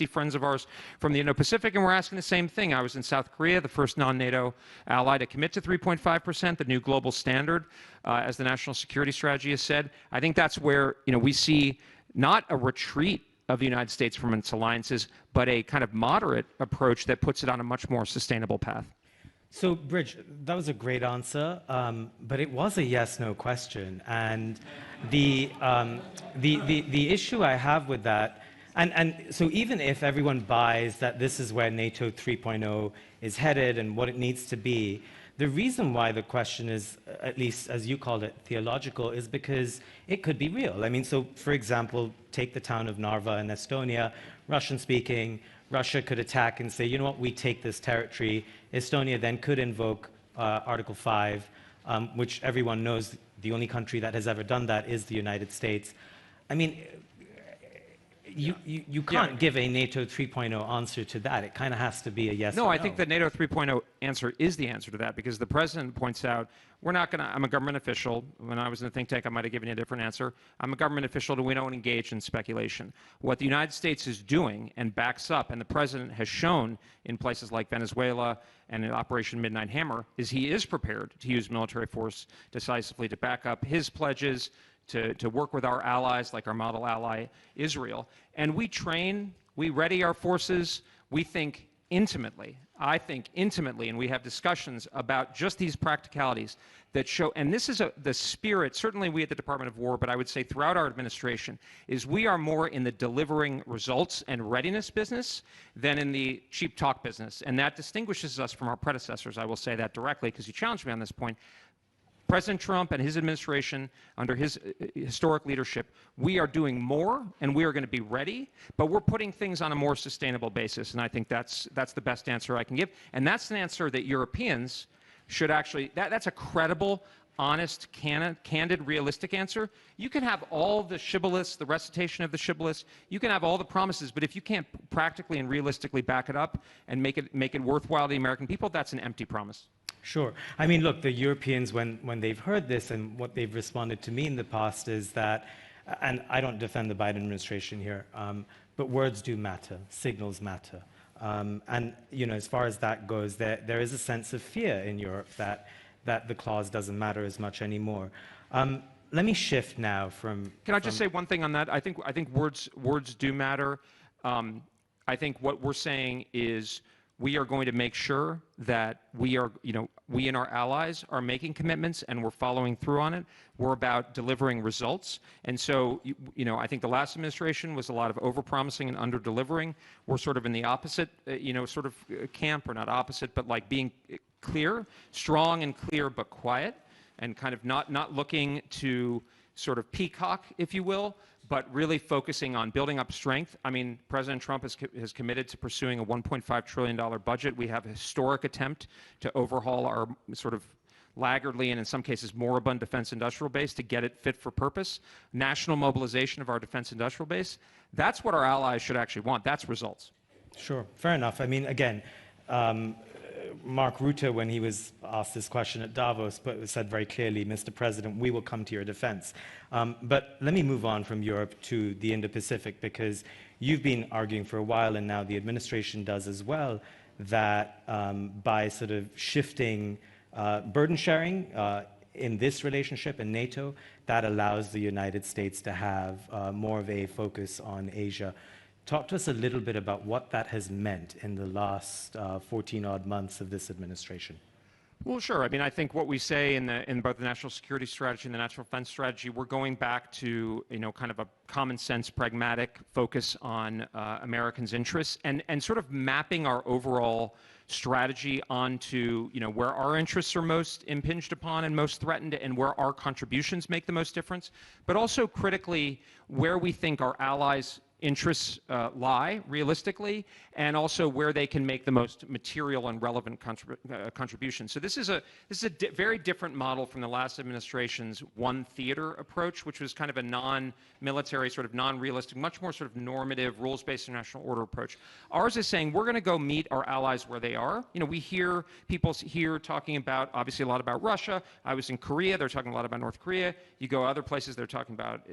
friends of ours from the Indo-Pacific, and we're asking the same thing. I was in South Korea, the first non-NATO ally to commit to 3.5%, the new global standard, as the national security strategy has said. I think that's where we see not a retreat of the United States from its alliances, but a kind of moderate approach that puts it on a much more sustainable path. So, Bridge, that was a great answer, but it was a yes/no question, and the issue I have with that. And so even if everyone buys that this is where NATO 3.0 is headed and what it needs to be, the reason why the question is, at least as you called it, theological, is because it could be real. I mean, so for example, take the town of Narva in Estonia, Russian-speaking. Russia could attack and say, you know what, we take this territory. Estonia then could invoke Article 5, which everyone knows the only country that has ever done that is the United States. I mean, you can't give a NATO 3.0 answer to that. It kind of has to be a yes or no. No, I think the NATO 3.0 answer is the answer to that, because the president points out, we're not going to, I'm a government official. When I was in the think tank, I might have given you a different answer. I'm a government official, and we don't engage in speculation. What the United States is doing and backs up, and the president has shown in places like Venezuela and in Operation Midnight Hammer, is he is prepared to use military force decisively to back up his pledges, to work with our allies, like our model ally, Israel. And we train, we ready our forces, we think intimately, I think intimately, and we have discussions about just these practicalities that show, and this is the spirit, certainly we at the Department of War, but I would say throughout our administration, is we are more in the delivering results and readiness business than in the cheap talk business. And that distinguishes us from our predecessors. I will say that directly, because you challenged me on this point. President Trump and his administration, under his historic leadership, we are doing more, and we are going to be ready, but we're putting things on a more sustainable basis, and I think that's the best answer I can give. And that's an answer that Europeans should actually, that's a credible, honest, candid, realistic answer. You can have all the shibboleths, the recitation of the shibboleths, you can have all the promises, but if you can't practically and realistically back it up and make it worthwhile to the American people, that's an empty promise. Sure. I mean, look, the Europeans, when they've heard this, and what they've responded to me in the past is that, and I don't defend the Biden administration here, but words do matter, signals matter. And, as far as that goes, there is a sense of fear in Europe that the clause doesn't matter as much anymore. Let me shift now from... Can I just say one thing on that? I think words do matter. I think what we're saying is, we are going to make sure that we and our allies are making commitments and we're following through on it. We're about delivering results. And so, I think the last administration was a lot of overpromising and under-delivering. We're sort of in the opposite, camp, or not opposite, but like being clear, strong and clear, but quiet, and kind of not looking to sort of peacock, if you will, but really focusing on building up strength. I mean, President Trump has committed to pursuing a $1.5 trillion budget. We have a historic attempt to overhaul our sort of laggardly and in some cases moribund defense industrial base to get it fit for purpose. National mobilization of our defense industrial base. That's what our allies should actually want. That's results. Sure, fair enough. I mean, again, Mark Rutte, when he was asked this question at Davos, said very clearly, Mr. President, we will come to your defense. But let me move on from Europe to the Indo-Pacific, because you've been arguing for a while, and now the administration does as well, that by sort of shifting burden sharing in this relationship in NATO, that allows the United States to have more of a focus on Asia. Talk to us a little bit about what that has meant in the last 14-odd months of this administration. Well, sure. I mean, I think what we say in both the national security strategy and the national defense strategy, we're going back to, kind of a common sense, pragmatic focus on Americans' interests and sort of mapping our overall strategy onto, where our interests are most impinged upon and most threatened, and where our contributions make the most difference, but also critically where we think our allies' interests lie realistically, and also where they can make the most material and relevant contributions. So this is a very different model from the last administration's one theater approach, which was kind of a non-military, sort of non-realistic, much more sort of normative, rules-based international order approach. Ours is saying we're going to go meet our allies where they are. We hear people here talking about, obviously, a lot about Russia. I was in Korea. They're talking a lot about North Korea. You go other places, they're talking about,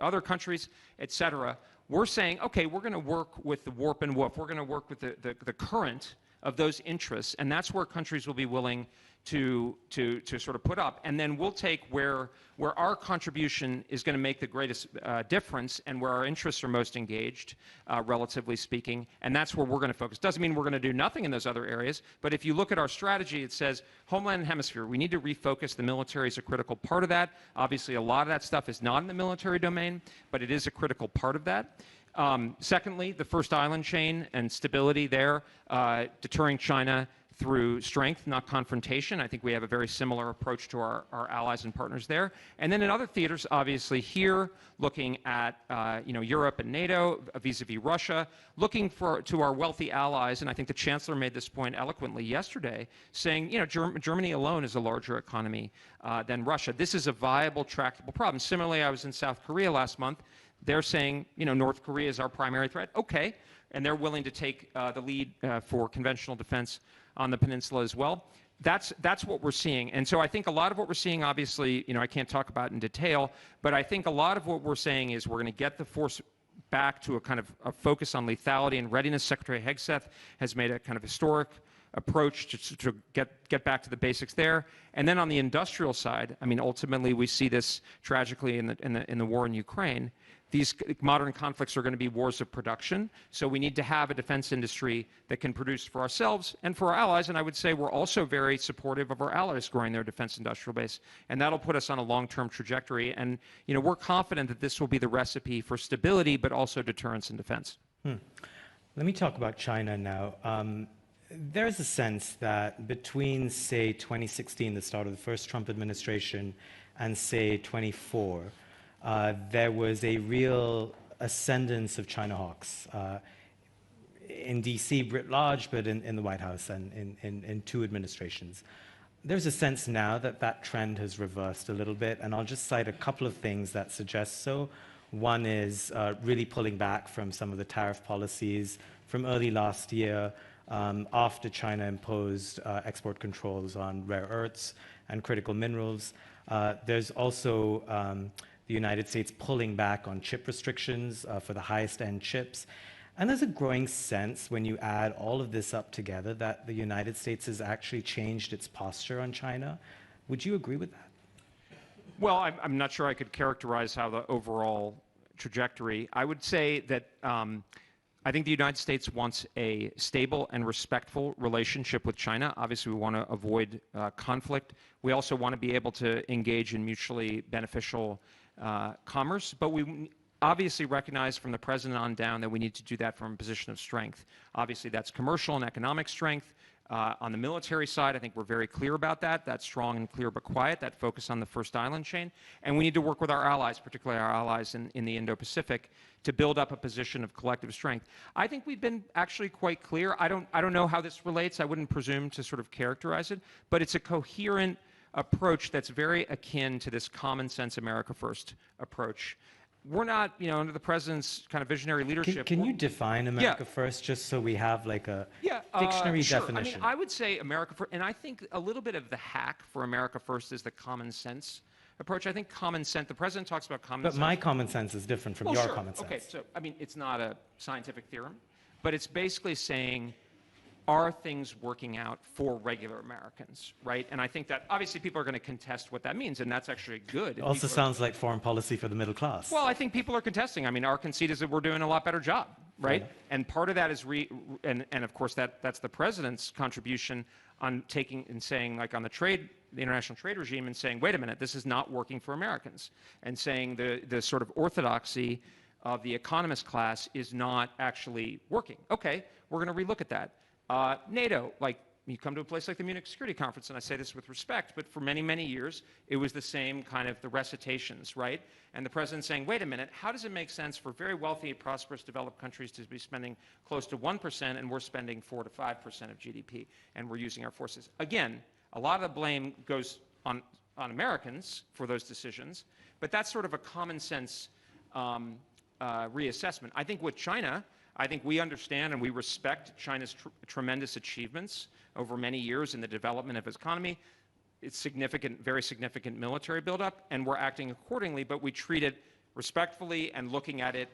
other countries, et cetera. we're saying, okay, we're going to work with the warp and woof. We're going to work with the current of those interests, and that's where countries will be willing to sort of put up. And then we'll take where our contribution is going to make the greatest difference and where our interests are most engaged, relatively speaking, and that's where we're going to focus. Doesn't mean we're going to do nothing in those other areas, but if you look at our strategy, it says homeland and hemisphere. We need to refocus. The military is a critical part of that. Obviously, a lot of that stuff is not in the military domain, but it is a critical part of that. Secondly, the first island chain and stability there, deterring China through strength, not confrontation. I think we have a very similar approach to our allies and partners there. And then in other theaters, obviously here, looking at Europe and NATO vis-a-vis Russia, looking to our wealthy allies, and I think the Chancellor made this point eloquently yesterday, saying, Germany alone is a larger economy than Russia. This is a viable, tractable problem. Similarly, I was in South Korea last month. They're saying, North Korea is our primary threat. Okay. And they're willing to take the lead for conventional defense on the peninsula as well. That's what we're seeing. And so I think a lot of what we're seeing, obviously, I can't talk about in detail, but I think a lot of what we're saying is we're going to get the force back to a kind of a focus on lethality and readiness. Secretary Hegseth has made a kind of historic approach to get back to the basics there. And then on the industrial side, I mean, ultimately we see this tragically in the war in Ukraine. These modern conflicts are going to be wars of production, so we need to have a defense industry that can produce for ourselves and for our allies, and I would say we're also very supportive of our allies growing their defense industrial base, and that'll put us on a long-term trajectory, and we're confident that this will be the recipe for stability, but also deterrence and defense. Let me talk about China now. There's a sense that between, say, 2016, the start of the first Trump administration, and, say, 24, there was a real ascendance of China hawks in DC writ large, but in the White House and in two administrations. There's a sense now that that trend has reversed a little bit, and I'll just cite a couple of things that suggest so. One is really pulling back from some of the tariff policies from early last year after China imposed export controls on rare earths and critical minerals. There's also the United States pulling back on chip restrictions for the highest end chips. And there's a growing sense when you add all of this up together that the United States has actually changed its posture on China. Would you agree with that? Well, I'm not sure I could characterize how the overall trajectory. I would say that I think the United States wants a stable and respectful relationship with China. Obviously, we want to avoid conflict. We also want to be able to engage in mutually beneficial commerce, but we obviously recognize from the president on down that we need to do that from a position of strength. Obviously, that's commercial and economic strength. On the military side, I think we're very clear about that. That's strong and clear but quiet, that focus on the first island chain. And we need to work with our allies, particularly our allies in the Indo-Pacific, to build up a position of collective strength. I think we've been actually quite clear. I don't know how this relates. I wouldn't presume to sort of characterize it, but it's a coherent approach that's very akin to this common sense America First approach. We're not, under the president's kind of visionary leadership. Can you define America First, just so we have like a dictionary sure. definition? I mean, I would say America First, and I think a little bit of the hack for America First is the common sense approach. I think common sense, the president talks about common sense. But my common sense is different from your sure. common sense. Okay, so, I mean, it's not a scientific theorem, but it's basically saying, are things working out for regular Americans, right? And I think that obviously people are going to contest what that means, and that's actually good. It also sounds like foreign policy for the middle class. Well, I think people are contesting. I mean, our conceit is that we're doing a lot better job, right? And part of that is, and of course, that's the president's contribution on taking and saying, like on the international trade regime, and saying, wait a minute, this is not working for Americans, and saying the sort of orthodoxy of the economist class is not actually working. Okay, we're going to relook at that. NATO, like you come to a place like the Munich Security Conference, and I say this with respect, but for many, many years, it was the same kind of the recitations, right? And the president saying, wait a minute, how does it make sense for very wealthy, prosperous, developed countries to be spending close to 1% and we're spending 4 to 5% of GDP and we're using our forces? Again, a lot of the blame goes on Americans for those decisions, but that's sort of a common sense reassessment. I think with China, I think we understand and we respect China's tremendous achievements over many years in the development of its economy, its significant, very significant military buildup, and we're acting accordingly, but we treat it respectfully and looking at it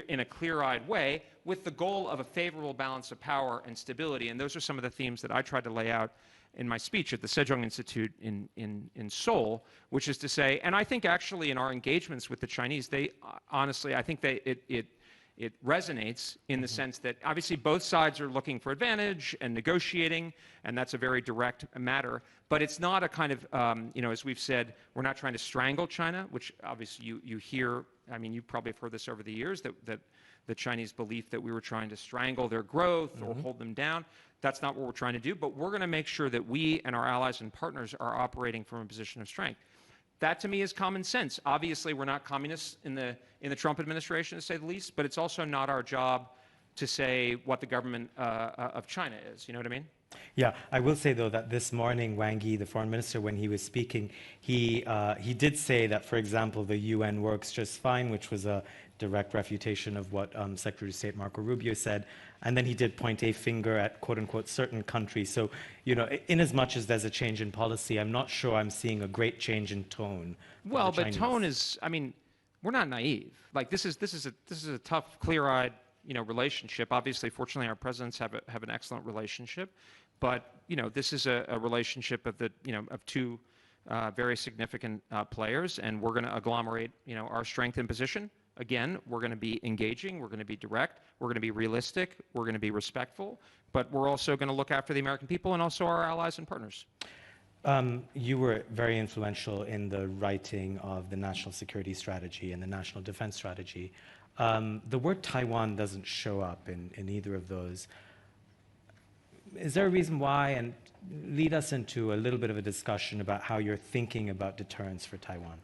in a clear-eyed way with the goal of a favorable balance of power and stability. And those are some of the themes that I tried to lay out in my speech at the Sejong Institute in Seoul, which is to say, and I think actually in our engagements with the Chinese, they honestly, I think it resonates in the sense that obviously both sides are looking for advantage and negotiating, and that's a very direct matter. But it's not a kind of, as we've said, we're not trying to strangle China, which obviously you hear, I mean, you probably have heard this over the years, that the Chinese belief that we were trying to strangle their growth or hold them down. That's not what we're trying to do, but we're going to make sure that we and our allies and partners are operating from a position of strength. That, to me, is common sense. Obviously, we're not communists in the Trump administration, to say the least, but it's also not our job to say what the government of China is. You know what I mean? Yeah, I will say, though, that this morning, Wang Yi, the foreign minister, when he was speaking, he did say that, for example, the UN works just fine, which was a direct refutation of what Secretary of State Marco Rubio said. And then he did point a finger at, quote unquote, certain countries. So, in as much as there's a change in policy, I'm not sure I'm seeing a great change in tone. Well, but tone is, I mean, we're not naive. Like, this is a tough, clear-eyed, relationship. Obviously, fortunately, our presidents have an excellent relationship. But, this is a relationship of two very significant players, and we're going to agglomerate, our strength and position. Again, we're going to be engaging, we're going to be direct, we're going to be realistic, we're going to be respectful, but we're also going to look after the American people and also our allies and partners. You were very influential in the writing of the National Security Strategy and the National Defense Strategy. The word Taiwan doesn't show up in either of those. Is there a reason why? And lead us into a little bit of a discussion about how you're thinking about deterrence for Taiwan.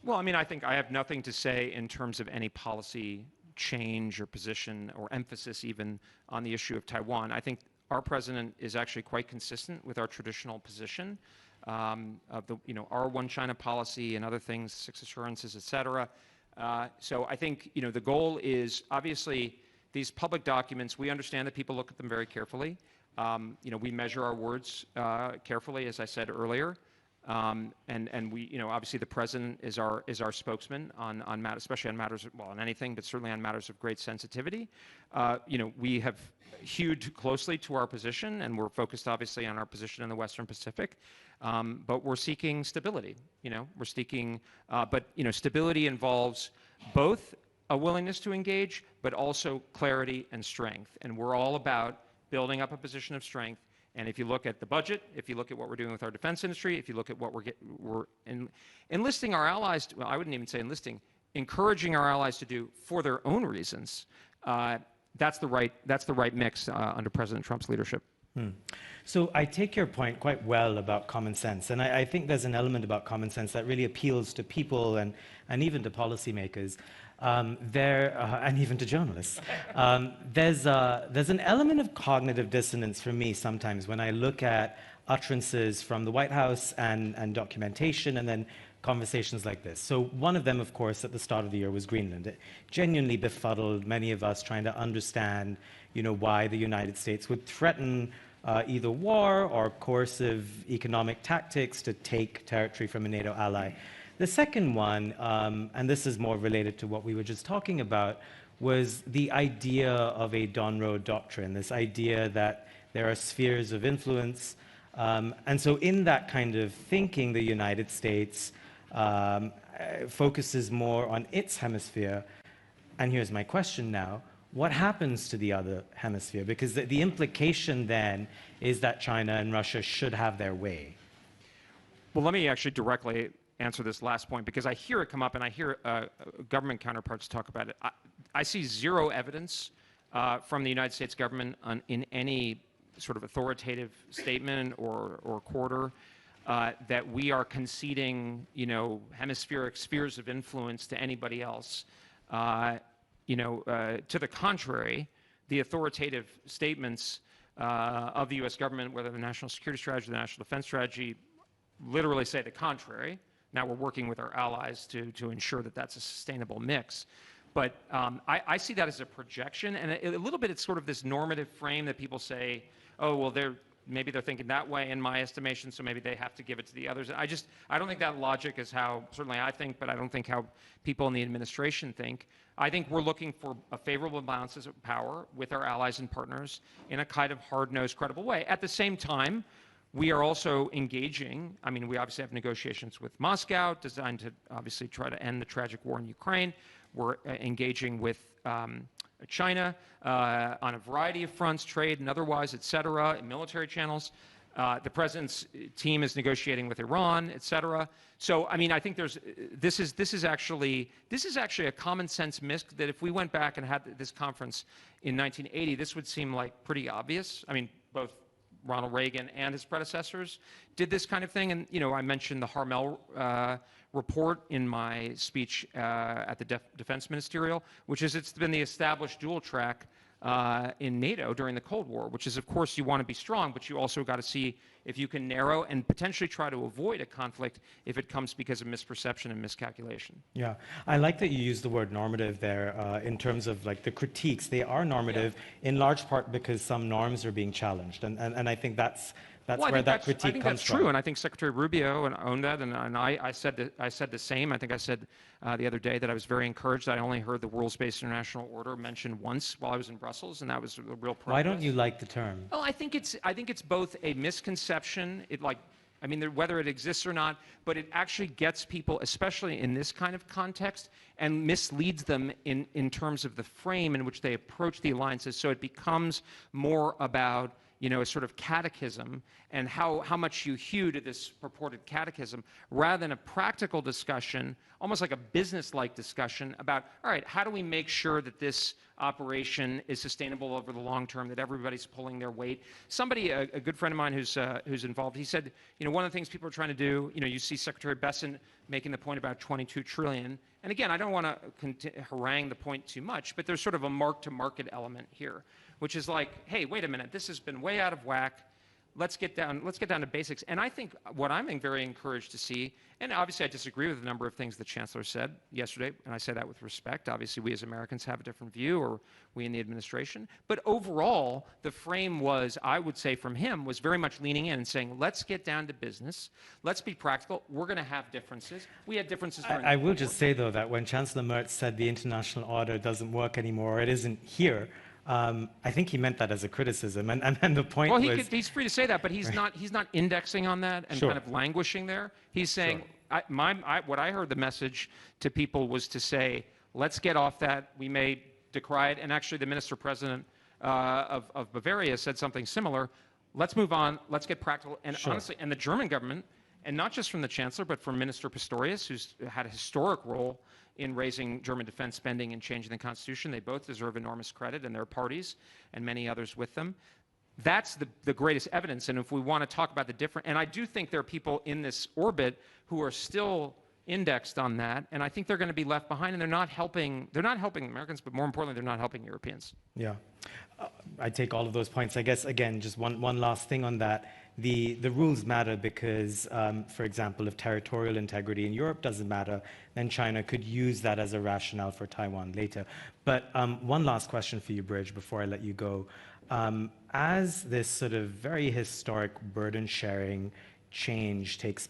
Well, I mean, I think I have nothing to say in terms of any policy change or position or emphasis even on the issue of Taiwan. I think our president is actually quite consistent with our traditional position of the, our one China policy and other things, six assurances, et cetera. So I think, the goal is obviously these public documents, we understand that people look at them very carefully. We measure our words carefully, as I said earlier. And we, obviously the president is our spokesman on matters, especially on matters, well, on anything, but certainly on matters of great sensitivity. We have hewed closely to our position, and we're focused obviously on our position in the Western Pacific. But we're seeking stability. We're seeking, but stability involves both a willingness to engage, but also clarity and strength. And we're all about building up a position of strength. And if you look at the budget, if you look at what we're doing with our defense industry, if you look at what we're enlisting our allies, well, I wouldn't even say enlisting, encouraging our allies to do for their own reasons, that's the right mix under President Trump's leadership. So I take your point quite well about common sense, and I think there's an element about common sense that really appeals to people and even to policymakers. And even to journalists. There's an element of cognitive dissonance for me sometimes when I look at utterances from the White House and documentation and then conversations like this. So one of them, of course, at the start of the year was Greenland. It genuinely befuddled many of us trying to understand, why the United States would threaten either war or coercive economic tactics to take territory from a NATO ally. The second one, and this is more related to what we were just talking about, was the idea of a Donroe doctrine, this idea that there are spheres of influence. And so in that kind of thinking, the United States focuses more on its hemisphere. And here's my question now. What happens to the other hemisphere? Because the implication then is that China and Russia should have their way. Well, let me actually directly answer this last point, because I hear it come up and I hear government counterparts talk about it. I see zero evidence from the United States government in any sort of authoritative statement or quarter that we are conceding, hemispheric spheres of influence to anybody else. To the contrary, the authoritative statements of the U.S. government, whether the National Security Strategy or the National Defense Strategy, literally say the contrary. Now we're working with our allies to ensure that that's a sustainable mix. But I see that as a projection, and a little bit it's sort of this normative frame that people say, oh, well, maybe they're thinking that way in my estimation, so maybe they have to give it to the others. I don't think that logic is how, certainly I think, but I don't think how people in the administration think. I think we're looking for a favorable balance of power with our allies and partners in a kind of hard-nosed, credible way. At the same time, we are also engaging, I mean, we obviously have negotiations with Moscow designed to obviously try to end the tragic war in Ukraine. We're engaging with China on a variety of fronts, trade and otherwise, et cetera, in military channels. The president's team is negotiating with Iran, et cetera. So, I mean, I think this is actually a common sense miss that if we went back and had this conference in 1980, this would seem like pretty obvious. I mean, both Ronald Reagan and his predecessors did this kind of thing. And, you know, I mentioned the Harmel report in my speech at the Defense Ministerial, which is it's been the established dual track in NATO during the Cold War, which is, of course, you want to be strong, but you also got to see if you can narrow and potentially try to avoid a conflict if it comes because of misperception and miscalculation. Yeah, I like that you used the word normative there in terms of like the critiques. They are normative in large part because some norms are being challenged, and I think that's where that critique comes from. I think that's true, and I think Secretary Rubio owned that, and I said the same. I think I said the other day that I was very encouraged. I only heard the rules-based international order mentioned once while I was in Brussels, and that was a real progress. Why don't you like the term? Well, I think it's both a misconception. I mean, whether it exists or not, but it actually gets people, especially in this kind of context, and misleads them in terms of the frame in which they approach the alliances. So it becomes more about, you know, a sort of catechism and how much you hew to this purported catechism, rather than a practical discussion, almost like a business-like discussion about, all right, how do we make sure that this operation is sustainable over the long term, that everybody's pulling their weight? Somebody, a good friend of mine who's involved, he said, you know, one of the things people are trying to do, you know, you see Secretary Besson making the point about 22 trillion. And again, I don't want to harangue the point too much, but there's sort of a mark-to-market element here, which is like, hey, wait a minute, this has been way out of whack. Let's get down to basics. And I think what I'm very encouraged to see, and obviously I disagree with a number of things the Chancellor said yesterday, and I say that with respect. Obviously, we as Americans have a different view, or we in the administration. But overall, the frame was, I would say from him, was very much leaning in and saying, let's get down to business. Let's be practical. We're going to have differences. We had differences during I will just say, though, that when Chancellor Merz said the international order doesn't work anymore, it isn't here, I think he meant that as a criticism, and the point was... Well, he's free to say that, but he's not indexing on that and kind of languishing there. He's saying, what I heard the message to people was to say, let's get off that. We may decry it, and actually the minister-president of Bavaria said something similar. Let's move on. Let's get practical. And honestly, and the German government, and not just from the Chancellor, but from Minister Pistorius, who's had a historic role in raising German defense spending and changing the Constitution. They both deserve enormous credit, and their parties, and many others with them. That's the greatest evidence. And if we want to talk about the different, and I do think there are people in this orbit who are still indexed on that, and I think they're going to be left behind, and they're not helping Americans, but more importantly, they're not helping Europeans. Yeah, I take all of those points. I guess, again, just one last thing on that. The rules matter because, for example, if territorial integrity in Europe doesn't matter, then China could use that as a rationale for Taiwan later. But one last question for you, Bridge, before I let you go. As this sort of very historic burden-sharing change takes